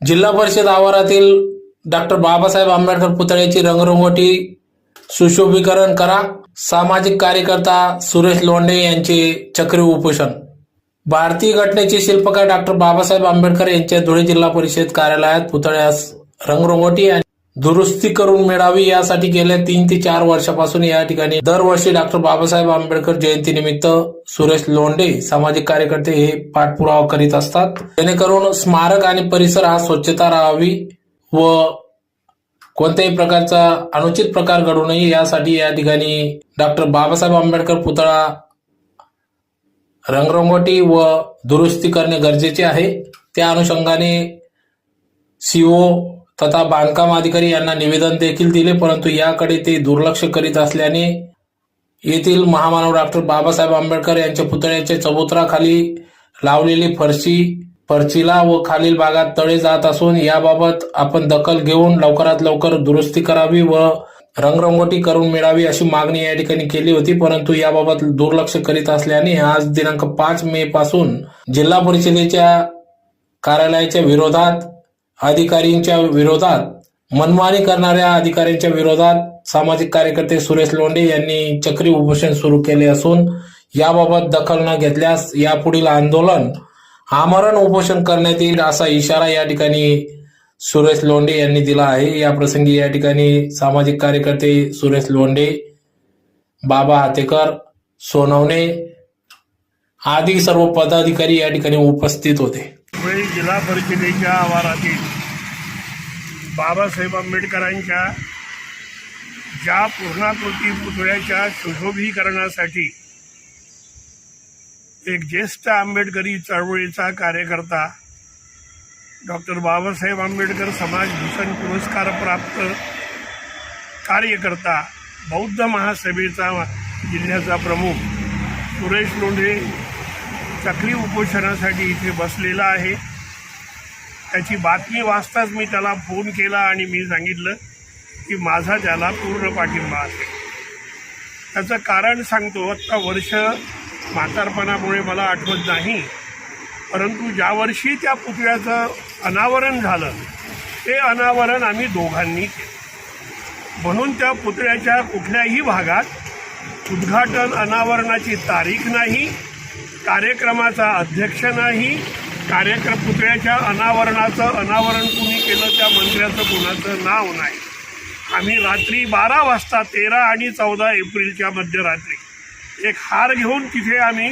जिल्हा परिषद आवारातील डॉक्टर बाबासाहेब आंबेडकर पुतळ्याची रंगरंगोटी सुशोभीकरण करा। सामाजिक कार्यकर्ता सुरेश लोंढे यांचे चक्री उपोषण। भारतीय घटनेचे शिल्पकार डॉक्टर बाबासाहेब आंबेडकर यांच्या धुळे जिल्हा परिषद कार्यालयात पुतळ्यास रंगरंगोटी आणि दुरुस्ती करून मिळावी यासाठी गेल्या 3 ते 4 वर्षापासून या ठिकाणी दरवर्षी डॉक्टर बाबासाहेब आंबेडकर जयंतीनिमित्त सुरेश लोंढे सामाजिक कार्यकर्ते हे पाठपुरावा करीत असतात, जेणेकरून स्मारक आणि परिसर हा स्वच्छता राहावी व कोणत्याही प्रकारचा अनुचित प्रकार घडू नये यासाठी या ठिकाणी डॉक्टर बाबासाहेब आंबेडकर पुतळा रंगरंगोटी व दुरुस्ती करणे गरजेचे आहे। त्या अनुषंगाने सीओ तथा बांधकाम अधिकारी यांना निवेदन देखील दिले, परंतु याकडे ते दुर्लक्ष करीत असल्याने येथील महामानव डॉक्टर बाबासाहेब आंबेडकर यांच्या पुतळ्याच्या चबुतराखाली लावलेली फरशीला व खालील भागात तडे जात असून याबाबत आपण दखल घेऊन लवकरात लवकर दुरुस्ती करावी व रंगरंगोटी करून मिळावी अशी मागणी या ठिकाणी केली होती, परंतु याबाबत दुर्लक्ष करीत असल्याने आज दिनांक 5 मे पासून जिल्हा परिषदेच्या कार्यालयाच्या विरोधात, अधिकाऱ्यांच्या विरोधात, मनमानी करणाऱ्या अधिकाऱ्यांच्या विरोधात सामाजिक कार्यकर्ते सुरेश लोंढे यांनी चक्री उपोषण सुरू केले असून याबाबत दखल न घेतल्यास यापुढील आंदोलन आमरण उपोषण करण्यात येईल असा इशारा या ठिकाणी सुरेश लोंढे यांनी दिला आहे। या प्रसंगी या ठिकाणी सामाजिक कार्यकर्ते सुरेश लोंढे, बाबा हातेकर, सोनवणे आदी सर्व पदाधिकारी या ठिकाणी उपस्थित होते। धुळे जिल्हा परिषदेच्या आवारातील बाबासाहेब आंबेडकरांच्या ज्या पूर्णाकृती पुतळ्याच्या सुशोभीकरणासाठी एक ज्येष्ठ आंबेडकरी चळवळीचा कार्यकर्ता, डॉक्टर बाबासाहेब आंबेडकर समाजभूषण पुरस्कार प्राप्त कार्यकर्ता, बौद्ध महासभेचा जिल्ह्याचा प्रमुख सुरेश लोंढे चक्री उपोषणासाठी इथे बसलेला आहे। त्याची बातमी वाचताच मी त्याला फोन केला आणि मी सांगितलं की माझा त्याला पूर्ण पाठिंबा असेल। त्याचं कारण सांगतो, आत्ता वर्ष म्हातारपणामुळे मला आठवत नाही, परंतु ज्या वर्षी त्या पुतळ्याचं अनावरण झालं ते अनावरण आम्ही दोघांनी केलं, म्हणून त्या पुतळ्याच्या कुठल्याही भागात उद्घाटन अनावरणाची तारीख नाही, कार्यक्रमाचा अध्यक्ष नाही, पुतळ्याच्या अनावरणाचं अनावरण कुणी केलं त्या मंत्र्याचं कोणाचं नाव नाही। आम्ही रात्री 12 वाजता 13 आणि 14 एप्रिलच्या मध्यरात्री एक हार घेऊन तिथे आम्ही